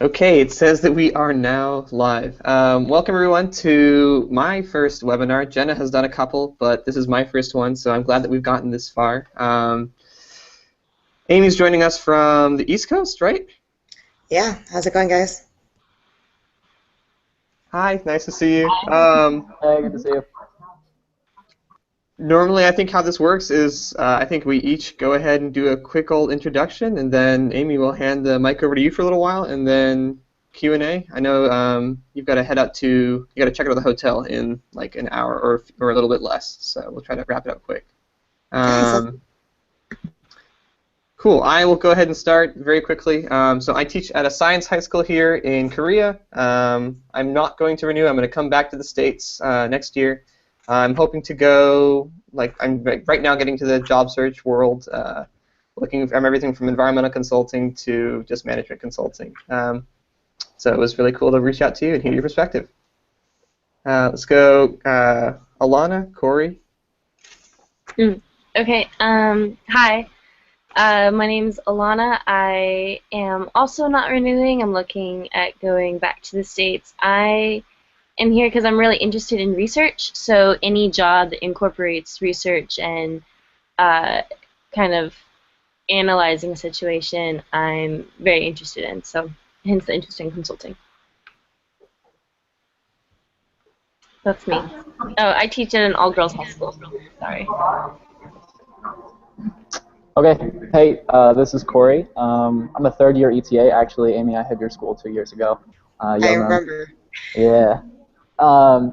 Okay, it says that we are now live. Welcome everyone to my first webinar. Jenna has done a couple, but this is my first one, so I'm glad that we've gotten this far. Amy's joining us from the East Coast, right? Yeah, how's it going, guys? Hi, nice to see you. Hey, good to see you. Normally, I think how this works is I think we each go ahead and do a quick old introduction, and then Amy will hand the mic over to you for a little while, and then Q&A. I know you've got to head out to, you got to check out of the hotel in like an hour or a little bit less, so we'll try to wrap it up quick. Cool. I will go ahead and start very quickly. So I teach at a science high school here in Korea. I'm not going to renew. I'm going to come back to the States next year. I'm hoping to go, like, I'm right now getting to the job search world, looking from everything from environmental consulting to just management consulting. So it was really cool to reach out to you and hear your perspective. Let's go, Alana, Corey. Okay, hi. My name's Alana. I am also not renewing. I'm looking at going back to the States. I am here because I'm really interested in research, so any job that incorporates research and kind of analyzing a situation I'm very interested in, so hence the interest in consulting. That's me. Oh, I teach at an all-girls high school. Sorry. Okay, hey, this is Corey. I'm a third-year ETA. Actually, Amy, I had your school 2 years ago. I remember. Yeah.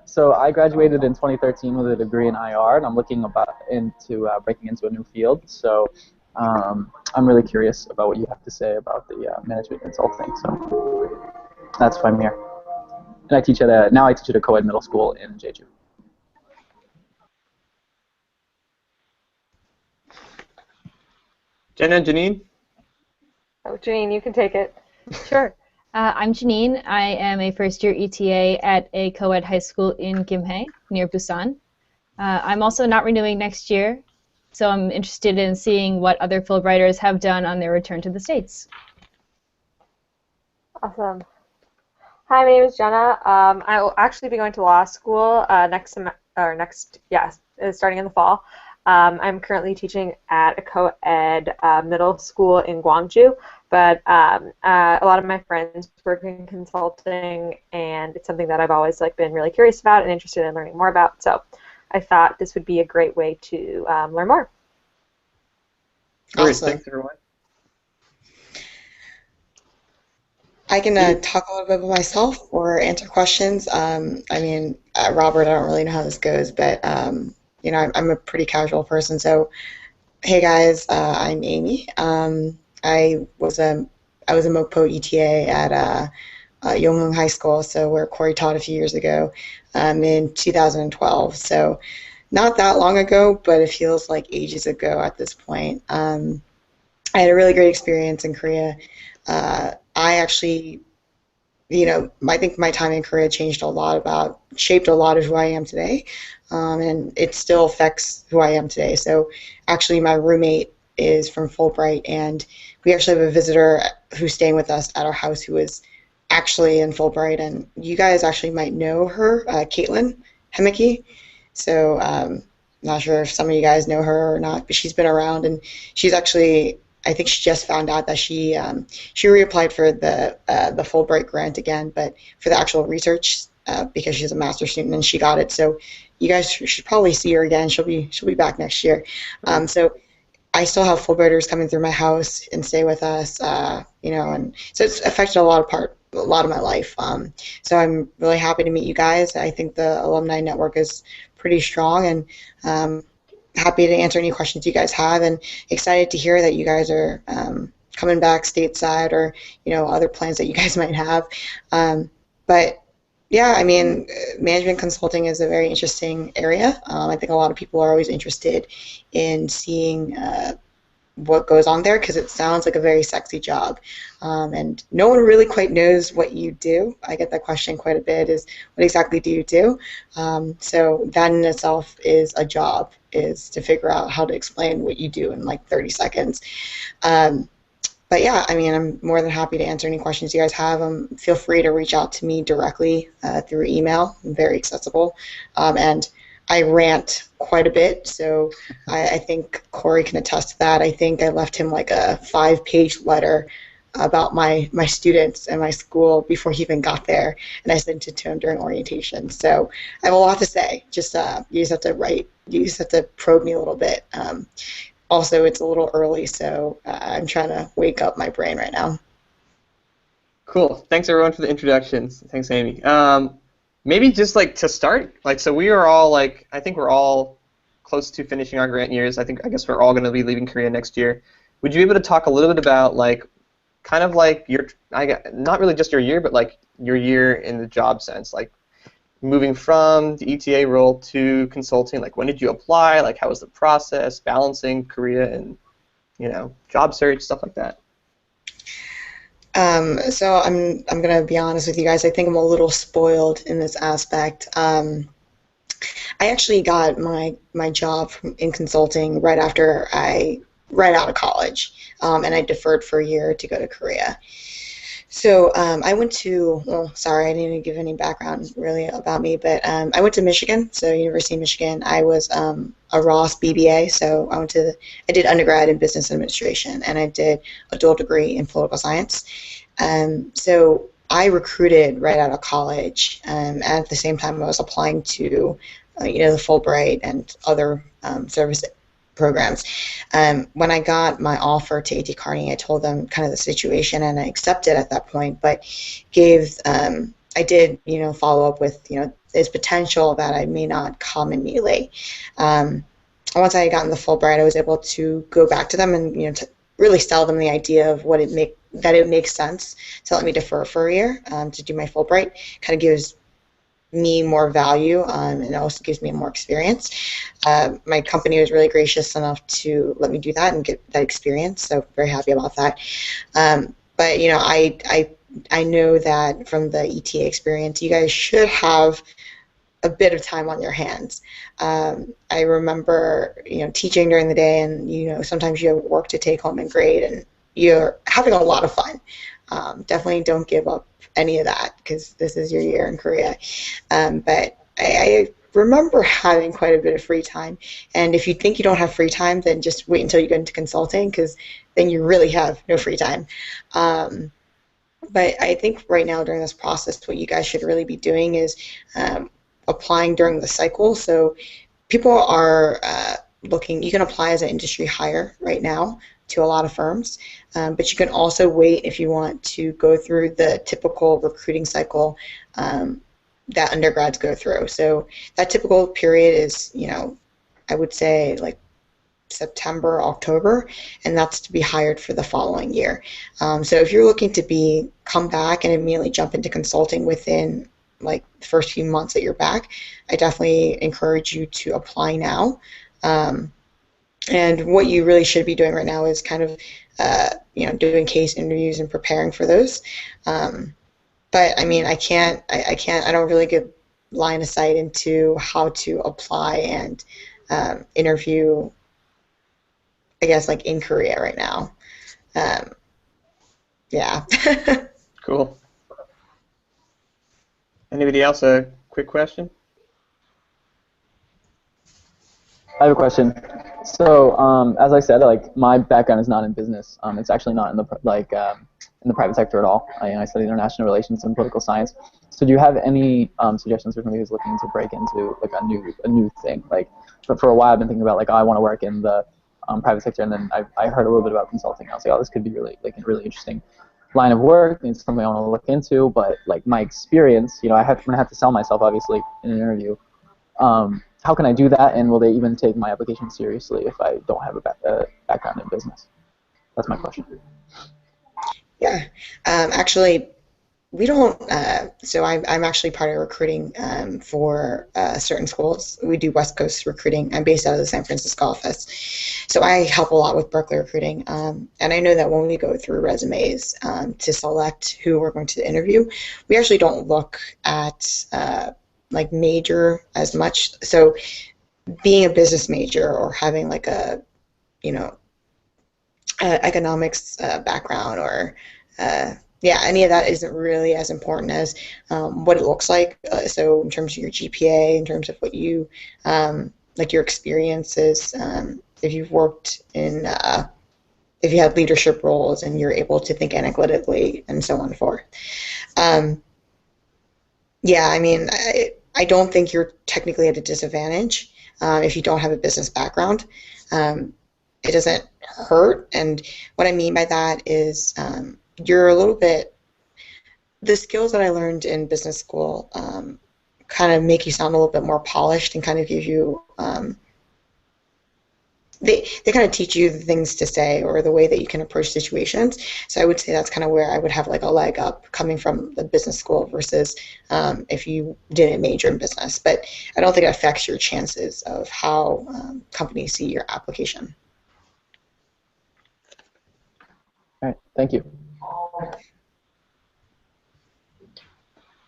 So I graduated in 2013 with a degree in IR, and I'm looking into breaking into a new field. So I'm really curious about what you have to say about the management consulting. So that's why I'm here. And I teach at now I teach at a co-ed middle school in Jeju. Jenna, Janine? Oh, Janine, you can take it. Sure. I'm Janine. I am a first-year ETA at a co-ed high school in Gimhae, near Busan. I'm also not renewing next year, so I'm interested in seeing what other Fulbrighters have done on their return to the States. Awesome. Hi, my name is Jenna. I will actually be going to law school starting in the fall. I'm currently teaching at a co-ed middle school in Gwangju, but a lot of my friends work in consulting, and it's something that I've always been really curious about and interested in learning more about. So I thought this would be a great way to learn more. Great, thanks everyone. I can talk a little bit about myself or answer questions. Robert, I don't really know how this goes, but I'm a pretty casual person. So, hey guys, I'm Amy. I was a Mokpo ETA at Yonghung High School, so where Corey taught a few years ago, in 2012. So, not that long ago, but it feels like ages ago at this point. I had a really great experience in Korea. I actually, I think my time in Korea shaped a lot of who I am today, and it still affects who I am today. So actually my roommate is from Fulbright, and we actually have a visitor who's staying with us at our house who is actually in Fulbright, and you guys actually might know her, Caitlin Hemeke. So not sure if some of you guys know her or not, but she's been around, and she's actually, I think she just found out that she reapplied for the Fulbright grant again, but for the actual research because she's a master's student and she got it. So you guys should probably see her again. She'll be back next year. So I still have Fulbrighters coming through my house and stay with us, and so it's affected a lot of my life. So I'm really happy to meet you guys. I think the alumni network is pretty strong, and happy to answer any questions you guys have, and excited to hear that you guys are coming back stateside, or other plans that you guys might have. But yeah, management consulting is a very interesting area. I think a lot of people are always interested in seeing what goes on there, because it sounds like a very sexy job, and no one really quite knows what you do. I get that question quite a bit, is what exactly do you do? So that in itself is a job, is to figure out how to explain what you do in like 30 seconds. But yeah, I mean, I'm more than happy to answer any questions you guys have. Feel free to reach out to me directly through email. I'm very accessible. And I rant quite a bit, so I think Corey can attest to that. I think I left him like a 5-page letter about my students and my school before he even got there, and I sent it to him during orientation. So I have a lot to say. Just you just have to write. You just have to probe me a little bit. Also, it's a little early, so I'm trying to wake up my brain right now. Cool. Thanks everyone for the introductions. Thanks, Amy. Maybe just like to start, like so we are all like I think we're all close to finishing our grant years. I guess we're all going to be leaving Korea next year. Would you be able to talk a little bit about like kind of like your not really just your year, but like your year in the job sense, like moving from the ETA role to consulting? Like when did you apply? Like how was the process, balancing Korea and job search, stuff like that? So I'm gonna be honest with you guys. I think I'm a little spoiled in this aspect. I actually got my job in consulting right out of college, and I deferred for a year to go to Korea. So I went to, well, sorry, I didn't even give any background really about me, but I went to Michigan, so University of Michigan. I was a Ross BBA, so I did undergrad in business administration, and I did a dual degree in political science. So I recruited right out of college, and at the same time I was applying to, the Fulbright and other service programs. When I got my offer to AT Kearney, I told them kind of the situation, and I accepted at that point, but I did, follow up with, there's potential that I may not come immediately. Once I got in the Fulbright, I was able to go back to them and, to really sell them the idea of that it makes sense to let me defer for a year to do my Fulbright. Kind of gives me more value, and it also gives me more experience. My company was really gracious enough to let me do that and get that experience, so very happy about that. But I know that from the ETA experience, you guys should have a bit of time on your hands. I remember, teaching during the day, and sometimes you have work to take home and grade, and you're having a lot of fun. Definitely don't give up any of that, because this is your year in Korea. But I remember having quite a bit of free time, and if you think you don't have free time, then just wait until you get into consulting, because then you really have no free time. But I think right now during this process, what you guys should really be doing is applying during the cycle. So people are looking, you can apply as an industry hire right now to a lot of firms, but you can also wait if you want to go through the typical recruiting cycle that undergrads go through. So that typical period is, I would say like September, October, and that's to be hired for the following year. So if you're looking to come back and immediately jump into consulting within like the first few months that you're back, I definitely encourage you to apply now. And what you really should be doing right now is kind of, doing case interviews and preparing for those. But I mean, I don't really give line of sight into how to apply and interview, I guess, like in Korea right now. Yeah. Cool. Anybody else? A quick question? I have a question. So, as I said, like my background is not in business. It's actually not in the in the private sector at all. I studied international relations and political science. So, do you have any suggestions for somebody who's looking to break into like a new thing? Like, for a while, I've been thinking about like, I want to work in the private sector, and then I heard a little bit about consulting. I was like, oh, this could be really a really interesting line of work. It's something I want to look into. But like my experience, I'm gonna have to sell myself obviously in an interview. How can I do that, and will they even take my application seriously if I don't have a background in business? That's my question. Yeah, actually, we don't. So I'm actually part of recruiting for certain schools. We do West Coast recruiting. I'm based out of the San Francisco office, so I help a lot with Berkeley recruiting. And I know that when we go through resumes to select who we're going to interview, we actually don't look at like major as much. So being a business major or having like a, economics background or yeah, any of that isn't really as important as what it looks like. So in terms of your GPA, in terms of what you like your experiences, if you've worked in if you had leadership roles and you're able to think analytically and so on and forth. Yeah, I mean, I don't think you're technically at a disadvantage if you don't have a business background. It doesn't hurt, and what I mean by that is you're a little bit, the skills that I learned in business school kind of make you sound a little bit more polished and kind of give you, they kind of teach you the things to say or the way that you can approach situations. So I would say that's kind of where I would have like a leg up coming from the business school versus if you didn't major in business. But I don't think it affects your chances of how companies see your application. All right, thank you.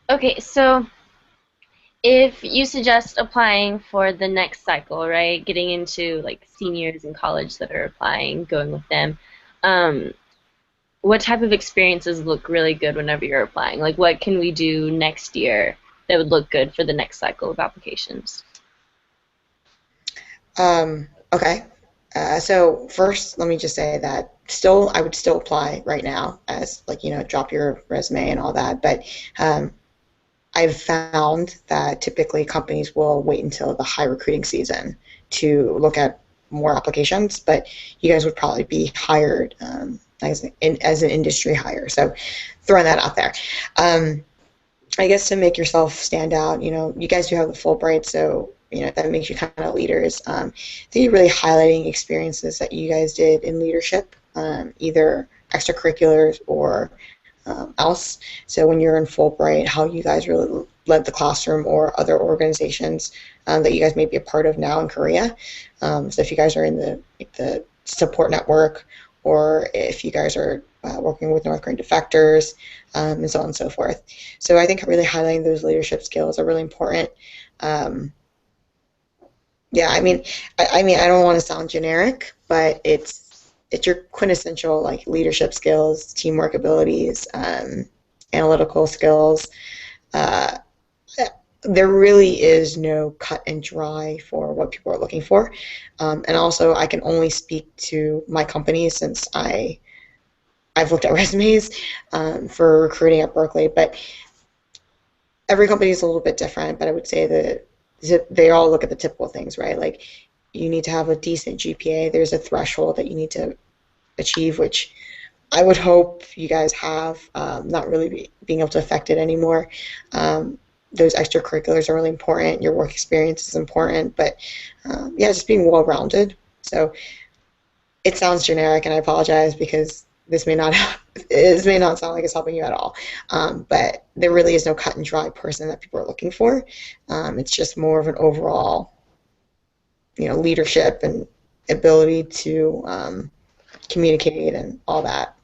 Okay, so if you suggest applying for the next cycle, right, getting into like seniors in college that are applying, going with them, what type of experiences look really good whenever you're applying? Like what can we do next year that would look good for the next cycle of applications? Okay. So first, let me just say that I would still apply right now as like, drop your resume and all that. But I've found that typically companies will wait until the high recruiting season to look at more applications, but you guys would probably be hired as an industry hire. So throwing that out there. I guess to make yourself stand out, you guys do have the Fulbright, so that makes you kind of leaders. I think you're really highlighting experiences that you guys did in leadership, either extracurriculars or else. So when you're in Fulbright, how you guys really led the classroom or other organizations that you guys may be a part of now in Korea. So if you guys are in the support network, or if you guys are working with North Korean defectors, and so on and so forth. So I think really highlighting those leadership skills are really important. Yeah, I mean, I don't want to sound generic, but it's your quintessential like leadership skills, teamwork abilities, analytical skills. There really is no cut and dry for what people are looking for, and also I can only speak to my company since I've looked at resumes for recruiting at Berkeley, but every company is a little bit different. But I would say that they all look at the typical things, right? Like you need to have a decent GPA. There's a threshold that you need to achieve, which I would hope you guys have, not really being able to affect it anymore. Those extracurriculars are really important. Your work experience is important, but yeah, just being well-rounded. So it sounds generic, and I apologize because this may not sound like it's helping you at all. But there really is no cut and dry person that people are looking for. It's just more of an overall, leadership and ability to communicate and all that.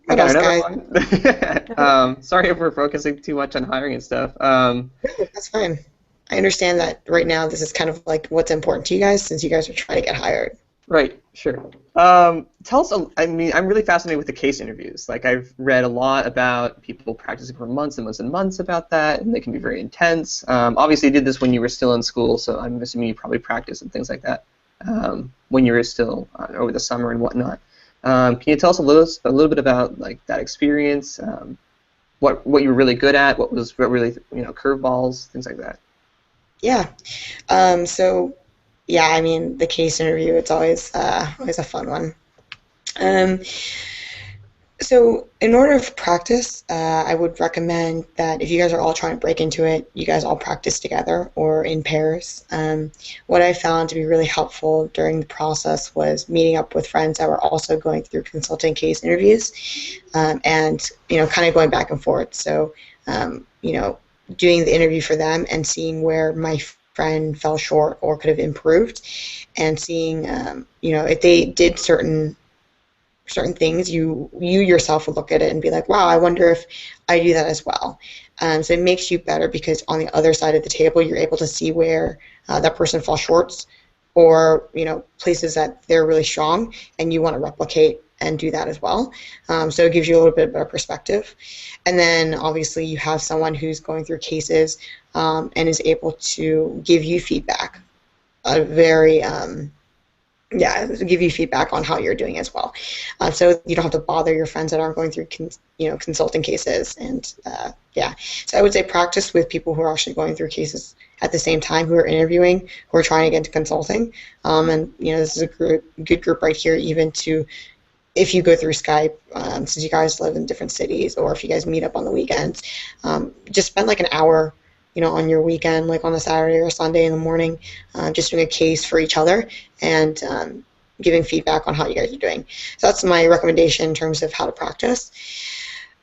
What else, guys? Sorry if we're focusing too much on hiring and stuff. That's fine. I understand that right now this is kind of like what's important to you guys since you guys are trying to get hired. Right, sure. Tell us, I'm really fascinated with the case interviews. Like, I've read a lot about people practicing for months and months and months about that, and they can be very intense. Obviously, you did this when you were still in school, so I'm assuming you probably practiced and things like that when you were still over the summer and whatnot. Can you tell us a little bit about like that experience? What you were really good at? What really curveballs, things like that. Yeah. So yeah, I mean the case interview. It's always a fun one. So in order for practice, I would recommend that if you guys are all trying to break into it, you guys all practice together or in pairs. What I found to be really helpful during the process was meeting up with friends that were also going through consulting case interviews, and kind of going back and forth. So doing the interview for them and seeing where my friend fell short or could have improved, and seeing if they did certain things, you yourself would look at it and be like, wow, I wonder if I do that as well. So it makes you better because on the other side of the table, you're able to see where that person falls short, or places that they're really strong and you want to replicate and do that as well. So it gives you a little bit better perspective. And then obviously you have someone who's going through cases and is able to give you feedback, give you feedback on how you're doing as well. So you don't have to bother your friends that aren't going through consulting cases. And so I would say practice with people who are actually going through cases at the same time, who are interviewing, who are trying to get into consulting. And this is a good group right here, even to, if you go through Skype, since you guys live in different cities, or if you guys meet up on the weekends, just spend like an hour on your weekend, like on a Saturday or Sunday in the morning, just doing a case for each other and giving feedback on how you guys are doing. So that's my recommendation in terms of how to practice.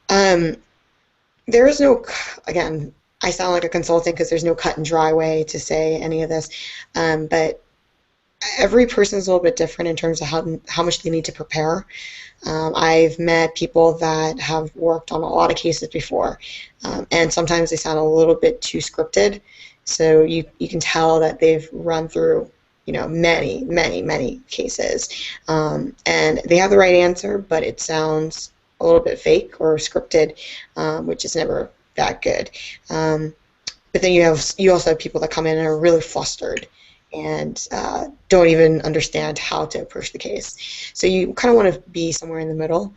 There is no, again, I sound like a consultant because there's no cut and dry way to say any of this, but every person is a little bit different in terms of how much they need to prepare. I've met people that have worked on a lot of cases before, and sometimes they sound a little bit too scripted. So you can tell that they've run through many cases, and they have the right answer, but it sounds a little bit fake or scripted, which is never that good. But then you also have people that come in and are really flustered and don't even understand how to approach the case. So you kind of want to be somewhere in the middle.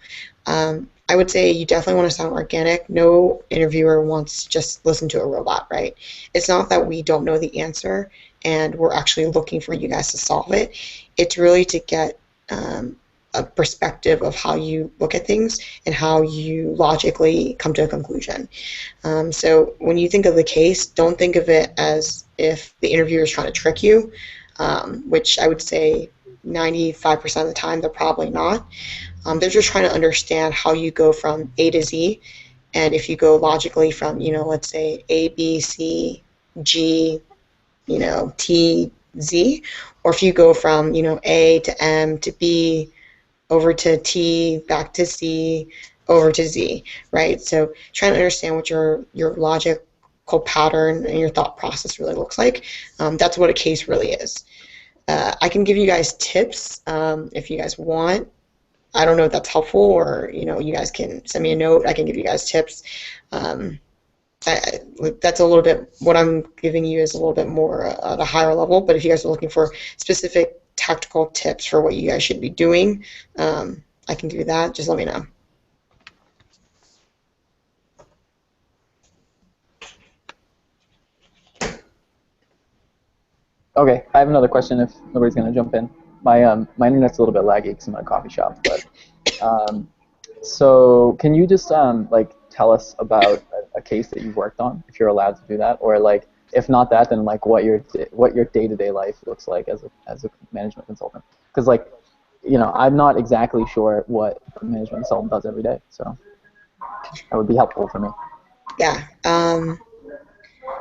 I would say you definitely want to sound organic. No interviewer wants to just listen to a robot, right? It's not that we don't know the answer and we're actually looking for you guys to solve it. It's really to get a perspective of how you look at things and how you logically come to a conclusion. So when you think of the case, don't think of it as if the interviewer is trying to trick you, which I would say 95% of the time they're probably not. They're just trying to understand how you go from A to Z, and if you go logically from, let's say A, B, C, G, T, Z, or if you go from, A to M to B, over to T, back to C, over to Z, right? So trying to understand what your logical pattern and your thought process really looks like. That's what a case really is. I can give you guys tips if you guys want. I don't know if that's helpful, or you guys can send me a note. I can give you guys tips. That's a little bit, what I'm giving you is a little bit more at a higher level, but if you guys are looking for specific tactical tips for what you guys should be doing, I can do that. Just let me know. Okay, I have another question if nobody's going to jump in. My internet's a little bit laggy because I'm in a coffee shop, but so can you just tell us about a case that you've worked on, if you're allowed to do that, or if not that, then what your day-to-day life looks like as a management consultant? Because I'm not exactly sure what a management consultant does every day, so that would be helpful for me. Yeah.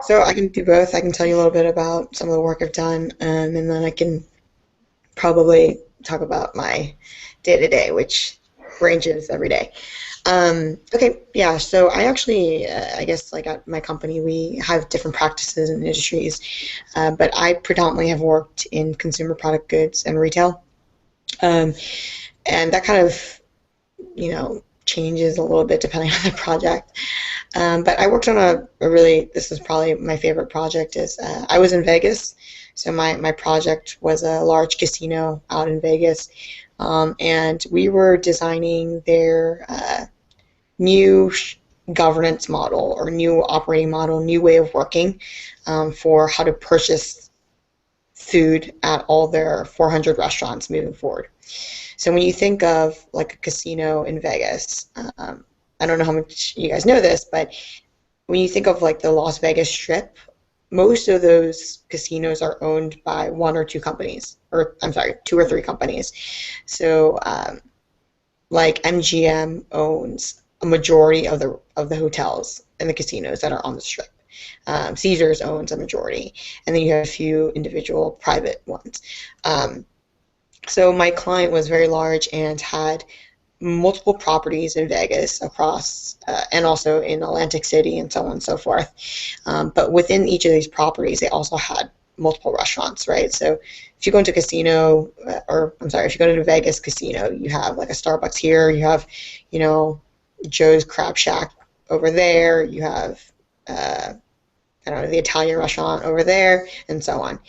So I can do both. I can tell you a little bit about some of the work I've done, and then I can probably talk about my day-to-day, which ranges every day. Okay, yeah, so I actually, I guess at my company, we have different practices and industries, but I predominantly have worked in consumer product goods and retail, and that kind of, changes a little bit depending on the project. But I worked on a really, this is probably my favorite project, is I was in Vegas, so my project was a large casino out in Vegas, and we were designing their new governance model or new operating model, new way of working for how to purchase food at all their 400 restaurants moving forward. So when you think of a casino in Vegas, I don't know how much you guys know this, but when you think of the Las Vegas Strip, most of those casinos are owned by one or two companies, or I'm sorry, two or three companies. So MGM owns a majority of the hotels and the casinos that are on the Strip. Caesars owns a majority, and then you have a few individual private ones. So my client was very large and had multiple properties in Vegas across, and also in Atlantic City and so on and so forth. But within each of these properties, they also had multiple restaurants, right? So if you go into a casino, if you go to a Vegas casino, you have like a Starbucks here, you have, Joe's Crab Shack over there, you have, I don't know, the Italian restaurant over there, and so on.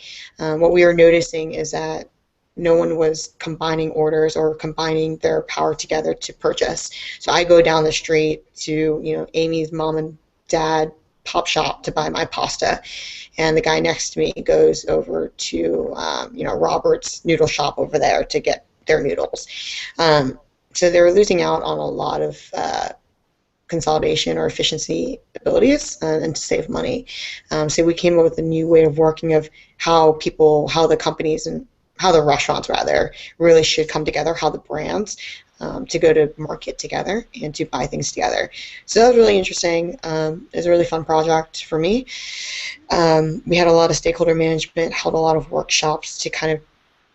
What we were noticing is that no one was combining orders or combining their power together to purchase. So I go down the street to, Amy's mom and dad pop shop to buy my pasta, and the guy next to me goes over to, Robert's noodle shop over there to get their noodles. So they were losing out on a lot of consolidation or efficiency abilities and to save money. So we came up with a new way of working of how the companies and how the restaurants rather really should come together, how the brands to go to market together and to buy things together. So that was really interesting. It was a really fun project for me. We had a lot of stakeholder management, held a lot of workshops to kind of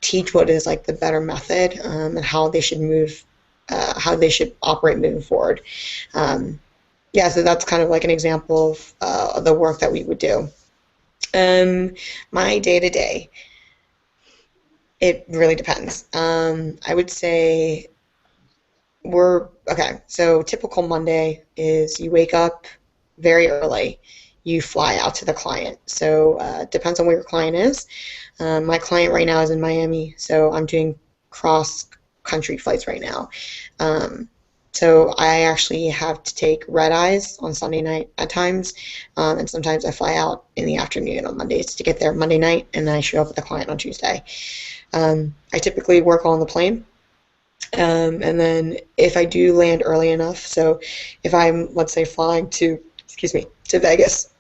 teach what is like the better method and how they should move, how they should operate moving forward. So that's kind of like an example of the work that we would do. My day-to-day, it really depends. I would say so typical Monday is you wake up very early, you fly out to the client. So depends on where your client is. My client right now is in Miami, so I'm doing cross-country flights right now. So I actually have to take red eyes on Sunday night at times, and sometimes I fly out in the afternoon on Mondays to get there Monday night, and then I show up with the client on Tuesday. I typically work on the plane, and then if I do land early enough, so if I'm, let's say, flying to Vegas,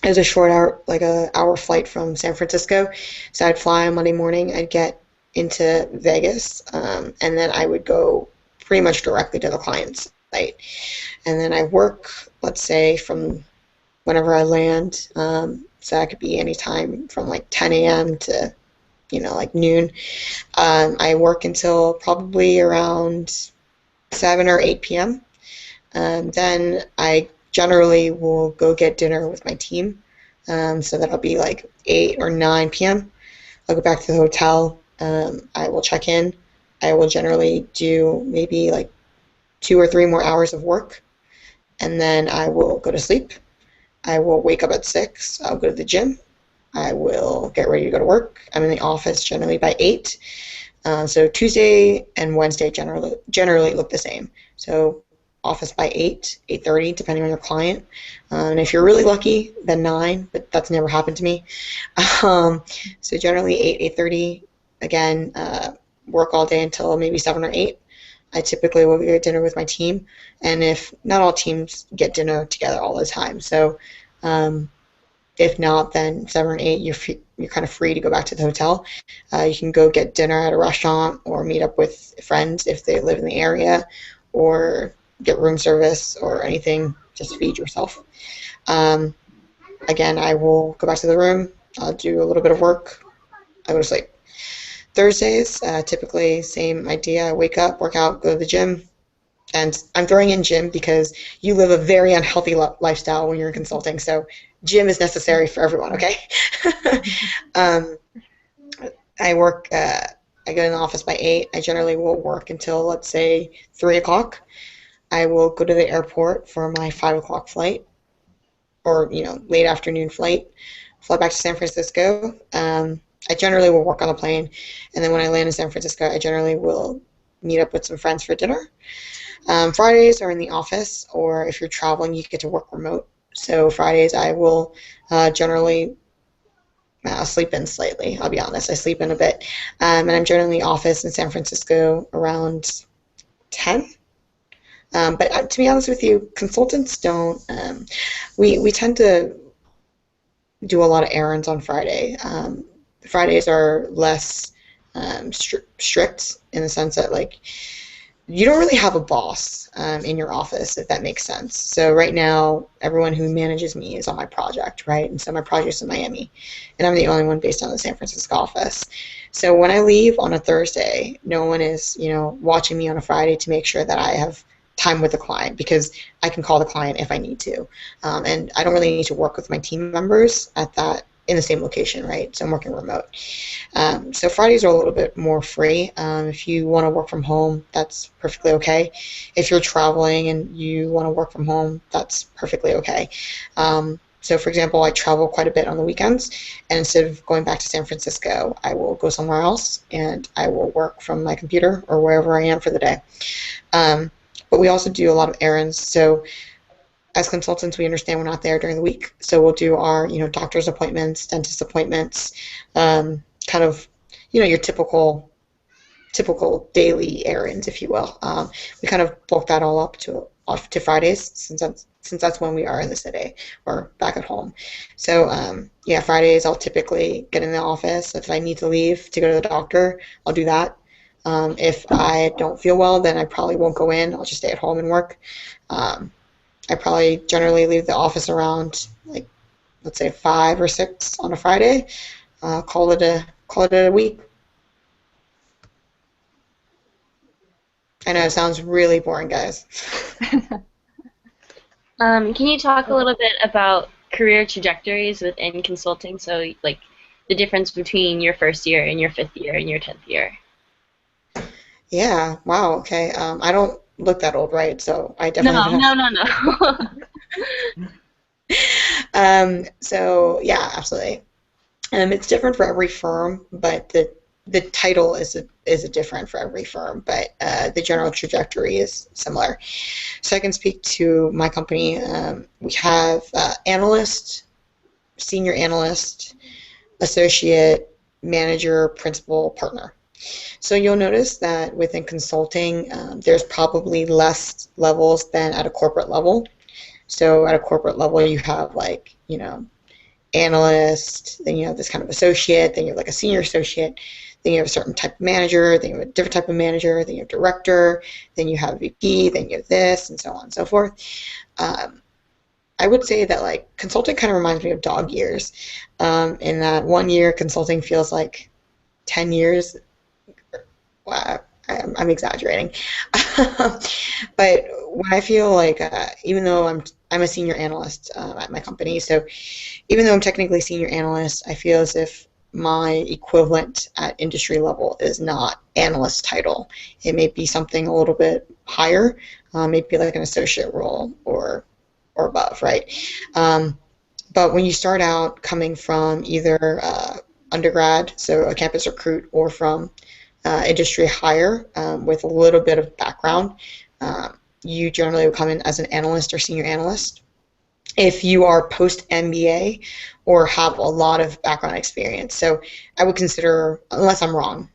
it's a short hour, like an hour flight from San Francisco, so I'd fly on Monday morning, I'd get into Vegas, and then I would go pretty much directly to the client's site. And then I work, let's say, from whenever I land, so that could be any time from like 10 a.m. to, like noon. I work until probably around 7 or 8 p.m. Then I generally will go get dinner with my team, so that'll be like 8 or 9 p.m. I'll go back to the hotel. I will check in. I will generally do maybe like 2 or 3 more hours of work, and then I will go to sleep. I will wake up at 6. I'll go to the gym. I will get ready to go to work. I'm in the office generally by 8. So Tuesday and Wednesday generally look the same. So office by 8, 8:30, depending on your client. And if you're really lucky, then 9, but that's never happened to me. So generally 8, 8:30. Again, work all day until maybe 7 or 8. I typically will get dinner with my team, and if not all teams get dinner together all the time. So if not, then 7 or 8, you're kind of free to go back to the hotel. You can go get dinner at a restaurant or meet up with friends if they live in the area, or get room service or anything, just feed yourself. Again, I will go back to the room, I'll do a little bit of work, I go to sleep. Thursdays, typically same idea. I wake up, work out, go to the gym. And I'm throwing in gym because you live a very unhealthy lifestyle when you're in consulting, so gym is necessary for everyone, okay? I work, I go in the office by 8. I generally will work until, let's say, 3 o'clock. I will go to the airport for my 5 o'clock flight, or, late afternoon flight, fly back to San Francisco. I generally will work on the plane, and then when I land in San Francisco, I generally will meet up with some friends for dinner. Fridays are in the office, or if you're traveling, you get to work remote. So Fridays I will generally sleep in slightly, I'll be honest. I sleep in a bit. And I'm generally in the office in San Francisco around 10. But to be honest with you, consultants don't, we tend to do a lot of errands on Friday. Fridays are less strict in the sense that, like, you don't really have a boss in your office, if that makes sense. So right now, everyone who manages me is on my project, right? And so my project's in Miami, and I'm the only one based on the San Francisco office. So when I leave on a Thursday, no one is, watching me on a Friday to make sure that I have time with the client, because I can call the client if I need to. And I don't really need to work with my team members at that in the same location, right? So I'm working remote. So Fridays are a little bit more free. If you want to work from home, that's perfectly okay. If you're traveling and you want to work from home, that's perfectly okay. So for example, I travel quite a bit on the weekends, and instead of going back to San Francisco, I will go somewhere else and I will work from my computer or wherever I am for the day. But we also do a lot of errands. So as consultants, we understand we're not there during the week. So we'll do our, doctor's appointments, dentist appointments, kind of, your typical daily errands, if you will. We kind of bulk that all up to Fridays, since that's when we are in the city or back at home. So Fridays I'll typically get in the office. If I need to leave to go to the doctor, I'll do that. If I don't feel well, then I probably won't go in. I'll just stay at home and work. I probably generally leave the office around, like, let's say 5 or 6 on a Friday. Call it a week. I know it sounds really boring, guys. Can you talk a little bit about career trajectories within consulting? So, like, the difference between your first year and your 5th year and your 10th year. Yeah. Wow. Okay. I don't look that old, right? So I definitely No. So yeah, absolutely. It's different for every firm, but the title is different for every firm, but the general trajectory is similar. So I can speak to my company. We have analyst, senior analyst, associate, manager, principal, partner. So you'll notice that within consulting, there's probably less levels than at a corporate level. So at a corporate level, you have, like, analyst, then you have this kind of associate, then you have like a senior associate, then you have a certain type of manager, then you have a different type of manager, then you have director, then you have VP, then you have this, and so on and so forth. I would say that, like, consulting kind of reminds me of dog years, in that 1 year consulting feels like 10 years. Wow, I'm exaggerating. But when I feel like, even though I'm a senior analyst at my company, so even though I'm technically senior analyst, I feel as if my equivalent at industry level is not analyst title. It may be something a little bit higher, maybe like an associate role or above, right? But when you start out coming from either undergrad, so a campus recruit, or from industry hire with a little bit of background, you generally will come in as an analyst or senior analyst. If you are post-MBA or have a lot of background experience. So I would consider, unless I'm wrong,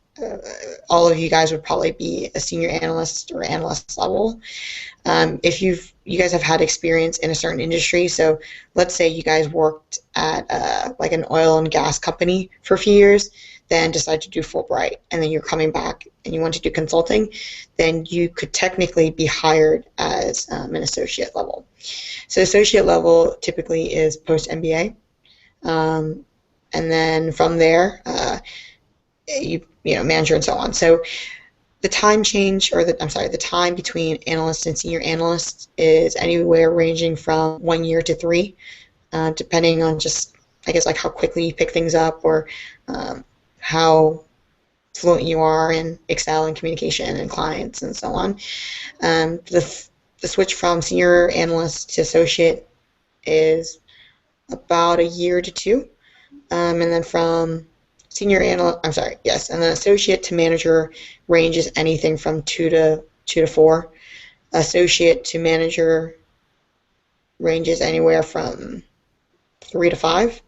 all of you guys would probably be a senior analyst or analyst level. If you guys have had experience in a certain industry, so let's say you guys worked at like an oil and gas company for a few years, then decide to do Fulbright, and then you're coming back and you want to do consulting, then you could technically be hired as an associate level. So associate level typically is post-MBA, and then from there, you know, manager and so on. So the time change, or the time between analyst and senior analyst is anywhere ranging from 1 year to 3, depending on just, I guess, like how quickly you pick things up, or how fluent you are in Excel and communication and clients and so on. The switch from senior analyst to associate is about 1 year to 2, and then from and then associate to manager ranges anything from 2 to 4. Associate to manager ranges anywhere from 3 to 5.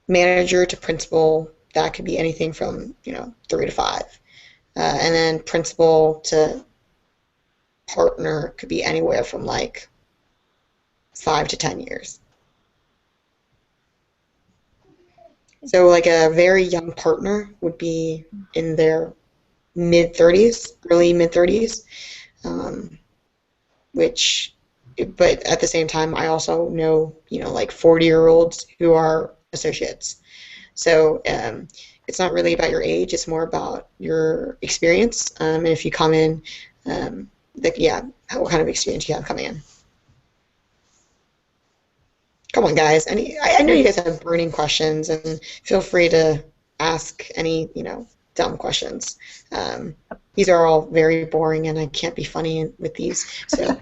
Manager to principal, that could be anything from 3 to 5, and then principal to partner could be anywhere from like 5 to 10 years. So like a very young partner would be in their mid-30s, early mid-30s, but at the same time, I also know, like 40-year-olds who are associates. So it's not really about your age, it's more about your experience, and if you come in, what kind of experience you have coming in. Come on, guys. I know you guys have burning questions, and feel free to ask any, dumb questions. These are all very boring, and I can't be funny with these. So,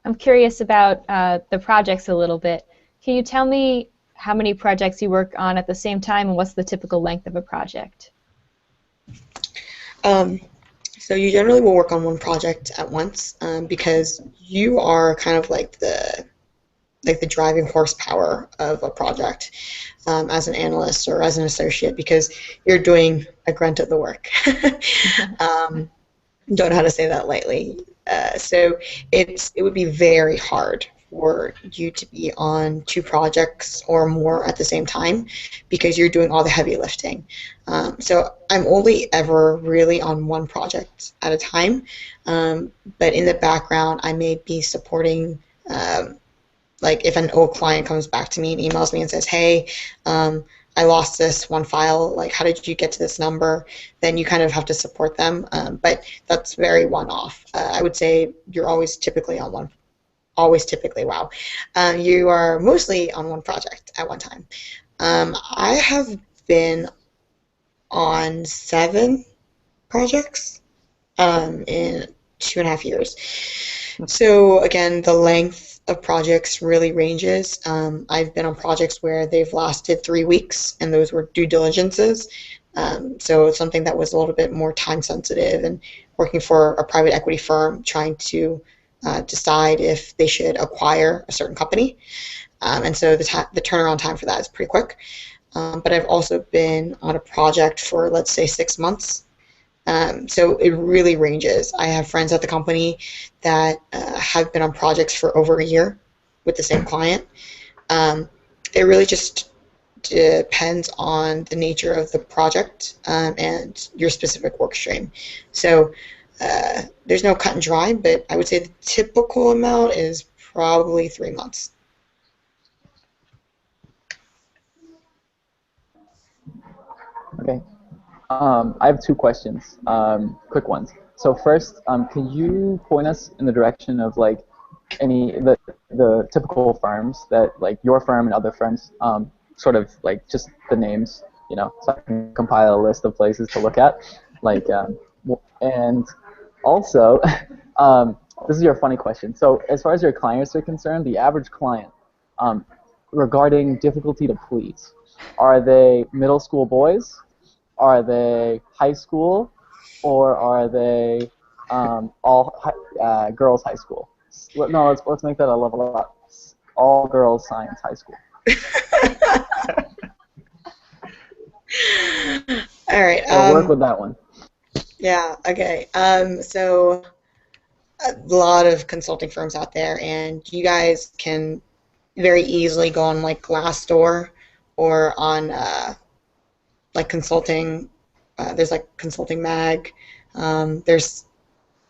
I'm curious about the projects a little bit. Can you tell me how many projects you work on at the same time, and what's the typical length of a project? so you generally will work on one project at once because you are kind of like the driving horsepower of a project as an analyst or as an associate because you're doing a grunt of the work. Don't know how to say that lightly. So it would be very hard for you to be on two projects or more at the same time because you're doing all the heavy lifting. So I'm only ever really on one project at a time, but in the background I may be supporting like if an old client comes back to me and emails me and says, hey, I lost this one file, like how did you get to this number? Then you kind of have to support them, but that's very one-off. I would say you're always typically on one, wow. You are mostly on one project at one time. I have been on 7 projects in 2.5 years. So again, the length of projects really ranges. I've been on projects where they've lasted 3 weeks, and those were due diligences. So it's something that was a little bit more time sensitive, and working for a private equity firm trying to decide if they should acquire a certain company. And so the turnaround time for that is pretty quick. But I've also been on a project for, let's say, 6 months. So it really ranges. I have friends at the company that have been on projects for over a year with the same client. It really just depends on the nature of the project and your specific work stream. So there's no cut and dry, but I would say the typical amount is probably 3 months. Okay. I have 2 questions, quick ones. So first, can you point us in the direction of like the typical firms that like your firm and other firms, sort of like just the names, so I can compile a list of places to look at, like, and also, this is your funny question. So as far as your clients are concerned, the average client, regarding difficulty to please, are they middle school boys? Are they high school, or are they girls high school? No, let's make that a level up. All girls science high school. All right. We'll work with that one. Yeah. Okay. So a lot of consulting firms out there, and you guys can very easily go on like Glassdoor or on like consulting. There's like Consulting Mag. There's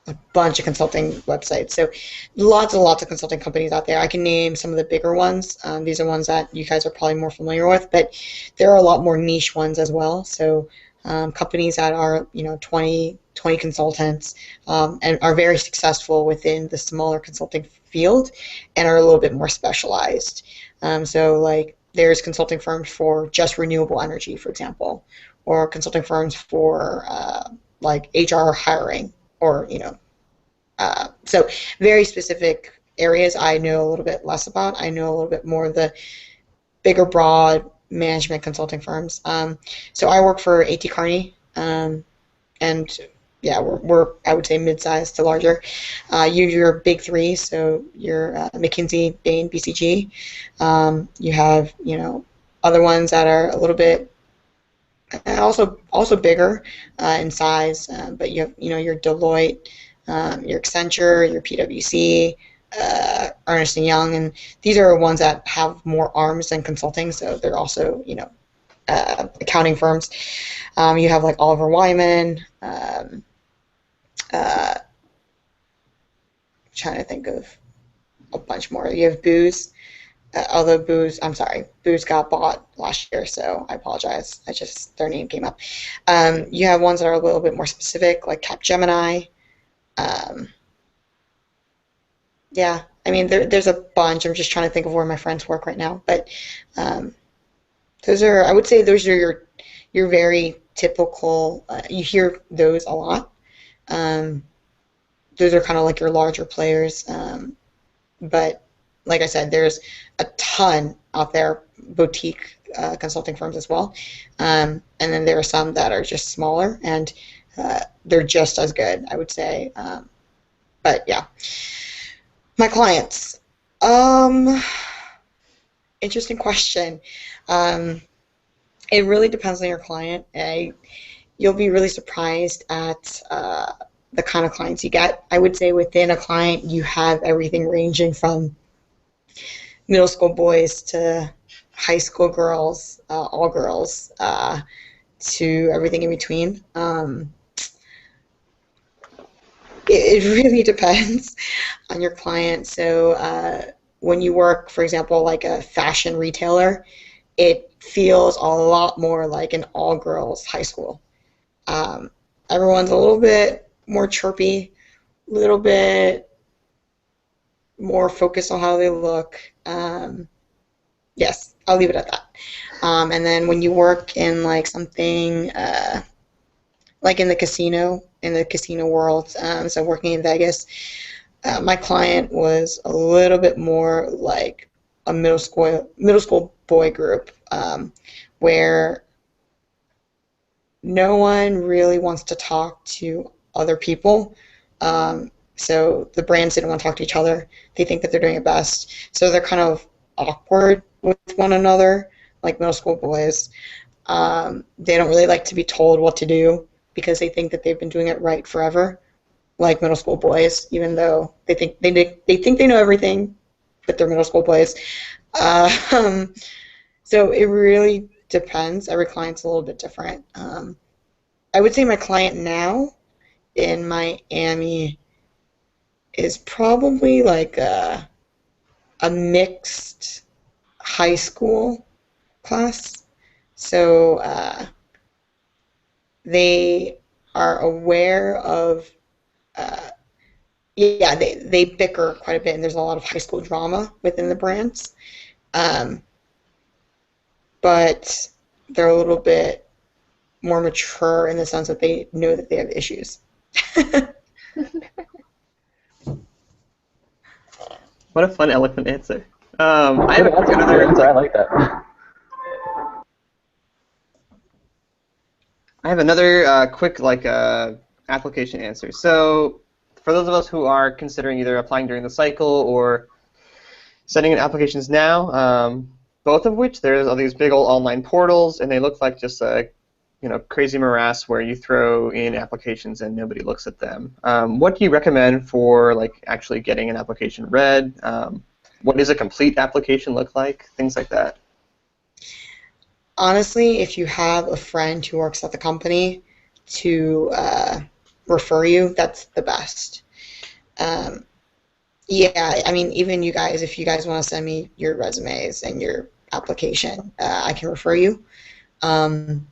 a bunch of consulting websites. So lots and lots of consulting companies out there. I can name some of the bigger ones. These are ones that you guys are probably more familiar with, but there are a lot more niche ones as well. So companies that are 20 consultants and are very successful within the smaller consulting field and are a little bit more specialized. So like there's consulting firms for just renewable energy, for example, or consulting firms for like HR hiring, or so very specific areas I know a little bit less about. I know a little bit more of the bigger, broad management consulting firms. So I work for Kearney, and yeah, we're I would say mid-sized to larger. Your big 3, so your McKinsey, Bain, BCG. You have other ones that are a little bit also bigger in size, but you have your Deloitte, your Accenture, your PwC, Ernst & Young, and these are ones that have more arms than consulting, so they're also accounting firms. You have like Oliver Wyman. Trying to think of a bunch more. You have Booz. Although Booz got bought last year, so I apologize. Their name came up. You have ones that are a little bit more specific, like Capgemini. Yeah, I mean, there's a bunch. I'm just trying to think of where my friends work right now, but um, those are, I would say, those are your very typical. You hear those a lot. Um, those are kind of like your larger players. But like I said, there's a ton out there, boutique consulting firms as well. And then there are some that are just smaller, and they're just as good, I would say. But yeah, my clients. Um, Interesting question. Um, it really depends on your client. You'll be really surprised at the kind of clients you get. I would say within a client, you have everything ranging from middle school boys to high school girls, all girls, to everything in between. It really depends on your client. So when you work, for example, like a fashion retailer, it feels a lot more like an all-girls high school. Um, Everyone's a little bit more chirpy, a little bit more focused on how they look. Yes, I'll leave it at that. And then when you work in like something like in the casino world, so working in Vegas, my client was a little bit more like a middle school boy group, where no one really wants to talk to other people. So the brands didn't want to talk to each other. They think that they're doing it best. So they're kind of awkward with one another, like middle school boys. They don't really like to be told what to do because they think that they've been doing it right forever, like middle school boys, even though they think they know everything, but they're middle school boys. Um, so it really depends. Every client's a little bit different. I would say my client now in Miami is probably like a mixed high school class. So they are aware of, uh, yeah, they bicker quite a bit, and there's a lot of high school drama within the brands. Um, but they're a little bit more mature in the sense that they know that they have issues. What a fun, eloquent answer. I have Good a quick answer. Good another. answer. I like that. I have another quick application answer. So for those of us who are considering either applying during the cycle or sending in applications now, both of which there's all these big old online portals, and they look like just a crazy morass where you throw in applications and nobody looks at them. What do you recommend for like actually getting an application read? What does a complete application look like? Things like that. Honestly, if you have a friend who works at the company to refer you, that's the best. Um, yeah, I mean, even you guys, if you guys want to send me your resumes and your application, I can refer you. Um,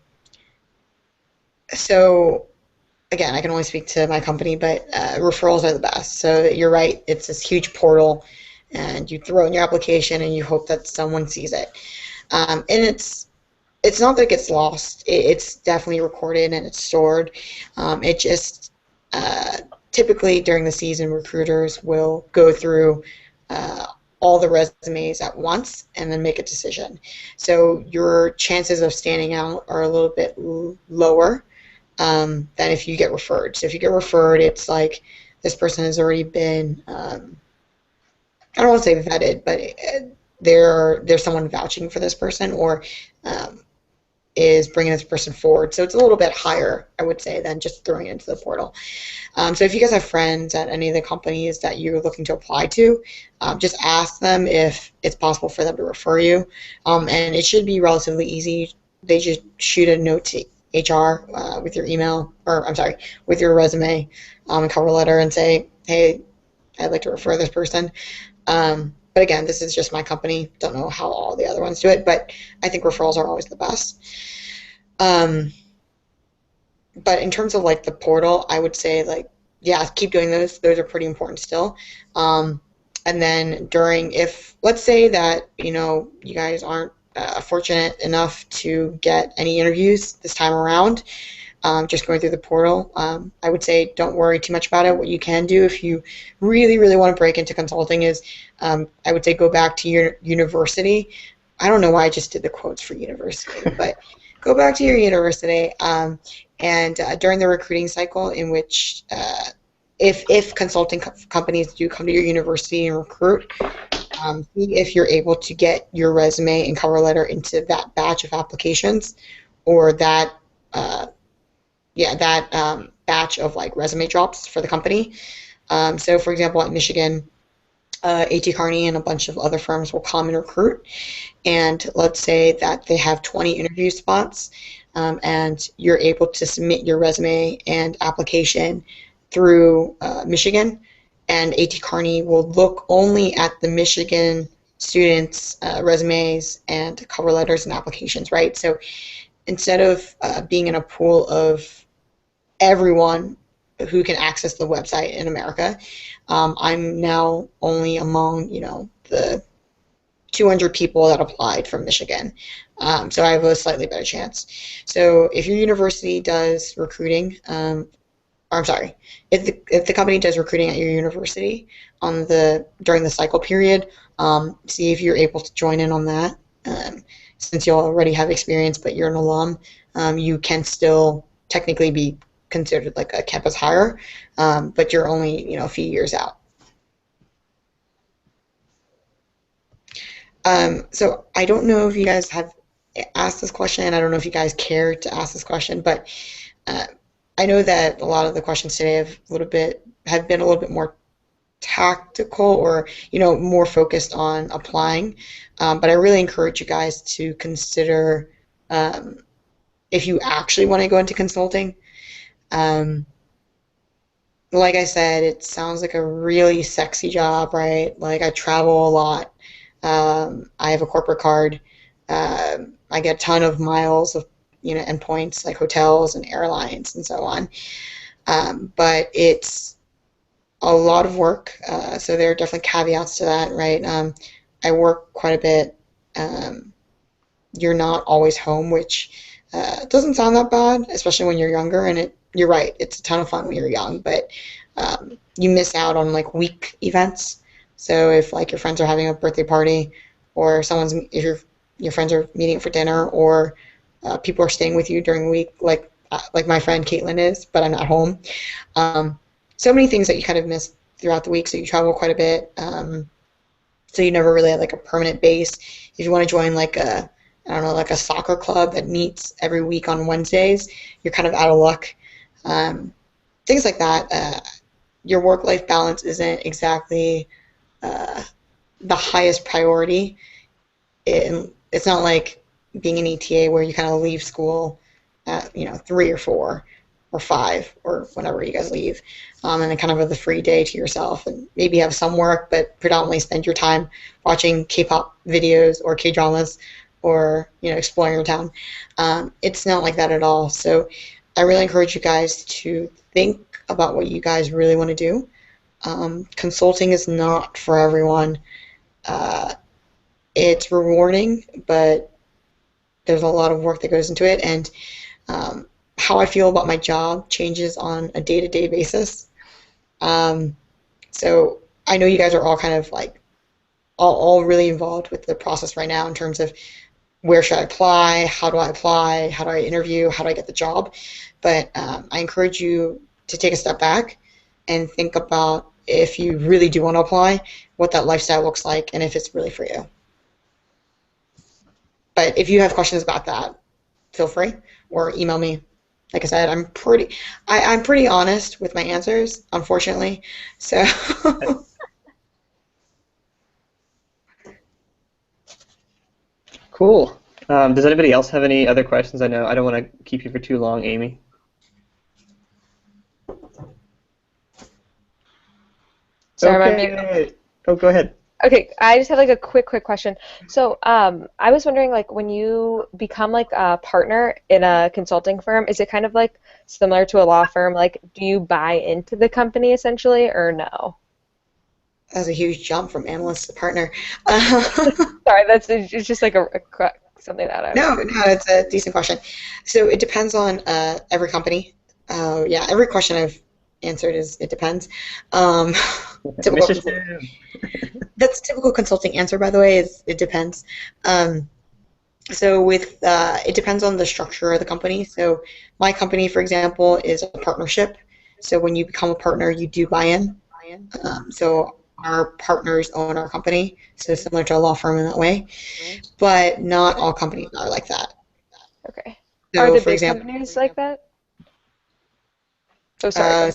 so again, I can only speak to my company, but referrals are the best. So you're right, it's this huge portal, and you throw in your application and you hope that someone sees it. And it's not that it gets lost. It's definitely recorded and it's stored. It just typically during the season, recruiters will go through all the resumes at once and then make a decision. So your chances of standing out are a little bit lower than if you get referred. So if you get referred, it's like this person has already been, I don't want to say vetted, but there's someone vouching for this person, or is bringing this person forward. So it's a little bit higher, I would say, than just throwing it into the portal. So if you guys have friends at any of the companies that you're looking to apply to, just ask them if it's possible for them to refer you. And it should be relatively easy. They just shoot a note to HR with your email, or I'm sorry, with your resume and cover letter, and say, hey, I'd like to refer this person. But again, this is just my company. Don't know how all the other ones do it, but I think referrals are always the best. But in terms of like the portal, I would say like, yeah, keep doing those. Those are pretty important still. And then if let's say that you guys aren't fortunate enough to get any interviews this time around, just going through the portal, I would say don't worry too much about it. What you can do if you really, really want to break into consulting is, I would say go back to your university. I don't know why I just did the quotes for university, but go back to your university, and during the recruiting cycle in which if consulting companies do come to your university and recruit, see if you're able to get your resume and cover letter into that batch of applications, or that batch of like resume drops for the company. So for example, at Michigan, A.T. Kearney and a bunch of other firms will come and recruit, and let's say that they have 20 interview spots, and you're able to submit your resume and application through Michigan, and A.T. Kearney will look only at the Michigan students' resumes and cover letters and applications, right? So instead of being in a pool of everyone who can access the website in America, I'm now only among the 200 people that applied from Michigan, so I have a slightly better chance. So if your university does recruiting, or I'm sorry, if the company does recruiting at your university during the cycle period, see if you're able to join in on that. Since you already have experience, but you're an alum, you can still technically be considered like a campus hire, but you're only a few years out. So I don't know if you guys have asked this question. I don't know if you guys care to ask this question, but I know that a lot of the questions today have been a little bit more tactical, or more focused on applying, but I really encourage you guys to consider if you actually want to go into consulting. Like I said, it sounds like a really sexy job, right? Like, I travel a lot. I have a corporate card. I get a ton of miles of and points like hotels and airlines and so on. But it's a lot of work, so there are definitely caveats to that, right? I work quite a bit. You're not always home, which doesn't sound that bad, especially when you're younger. And you're right, it's a ton of fun when you're young, but you miss out on like week events. So if like your friends are having a birthday party, or if your friends are meeting for dinner, or people are staying with you during the week, like my friend Caitlin is, but I'm not home. So many things that you kind of miss throughout the week. So you travel quite a bit. So you never really have like a permanent base. If you want to join like a soccer club that meets every week on Wednesdays, you're kind of out of luck. Things like that. Your work-life balance isn't exactly the highest priority. It's not like being an ETA where you kind of leave school at 3 or 4 or 5 or whenever you guys leave, and then kind of have the free day to yourself, and maybe have some work, but predominantly spend your time watching K-pop videos or K-dramas, or exploring your town. It's not like that at all. So I really encourage you guys to think about what you guys really want to do. Consulting is not for everyone. It's rewarding, but there's a lot of work that goes into it, and how I feel about my job changes on a day-to-day basis. So I know you guys are all kind of like all really involved with the process right now in terms of where should I apply, how do I interview, how do I get the job. But I encourage you to take a step back and think about, if you really do want to apply, what that lifestyle looks like, and if it's really for you. But if you have questions about that, feel free, or email me. Like I said, I'm pretty honest with my answers, unfortunately. So Cool. Does anybody else have any other questions? I know I don't want to keep you for too long, Amy. Sorry, Okay. Oh, go ahead. Okay, I just had like a quick question. So, I was wondering, like, when you become like a partner in a consulting firm, is it kind of like similar to a law firm? Like, do you buy into the company essentially, or no? That's a huge jump from analyst to partner. Sorry, it's just like something that I No, it's a decent question. So it depends on every company. Yeah, every question I've answered is it depends. Typical consulting. That's a typical consulting answer, by the way, is it depends. So with it depends on the structure of the company. So my company, for example, is a partnership. So when you become a partner, you do buy-in. So our partners own our company, so similar to a law firm in that way. But not all companies are like that. Okay. So, Are the for big example, companies like that? Oh, sorry.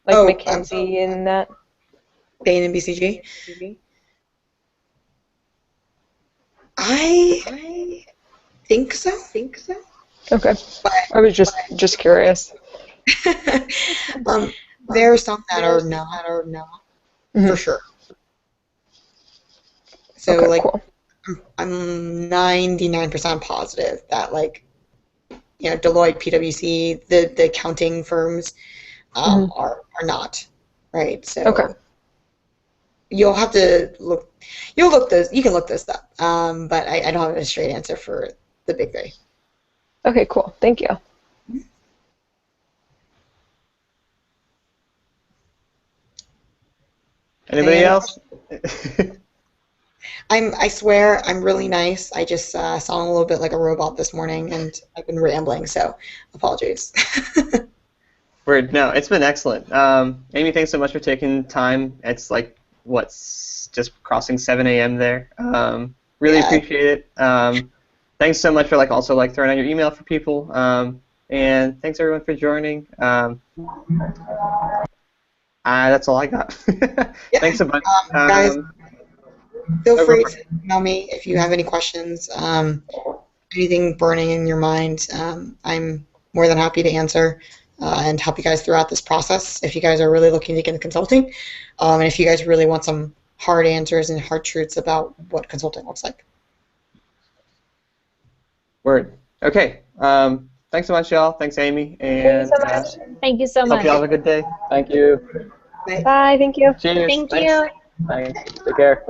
Like McKinsey and that? Bain and BCG? I think so. Okay. But I was just curious. there are some that are not, Mhm. for sure. So, Okay, like, cool. I'm 99% positive that, like, you know, Deloitte, PwC, the accounting firms are not, right? So Okay. you'll have to look. You can look this up. But I don't have a straight answer for the big three. Okay, cool. Thank you. Anybody else? I swear I'm really nice. I just sound a little bit like a robot this morning, and I've been rambling, so apologies. Word. No, it's been excellent. Amy, thanks so much for taking time. It's like, just crossing 7 a.m. there. Really appreciate it. Thanks so much for also throwing out your email for people. And thanks everyone for joining. That's all I got. Thanks a bunch. Guys, feel free to email me if you have any questions, anything burning in your mind. I'm more than happy to answer and help you guys throughout this process if you guys are really looking to get into consulting, and if you guys really want some hard answers and hard truths about what consulting looks like. Word. Okay. Thanks so much, y'all. Thanks, Amy. And Thank you so much. Thank you so hope much. y'all have a good day. Thank you. Bye. Bye. Thank you. Cheers. Thank Thanks. you. Thanks. Take care.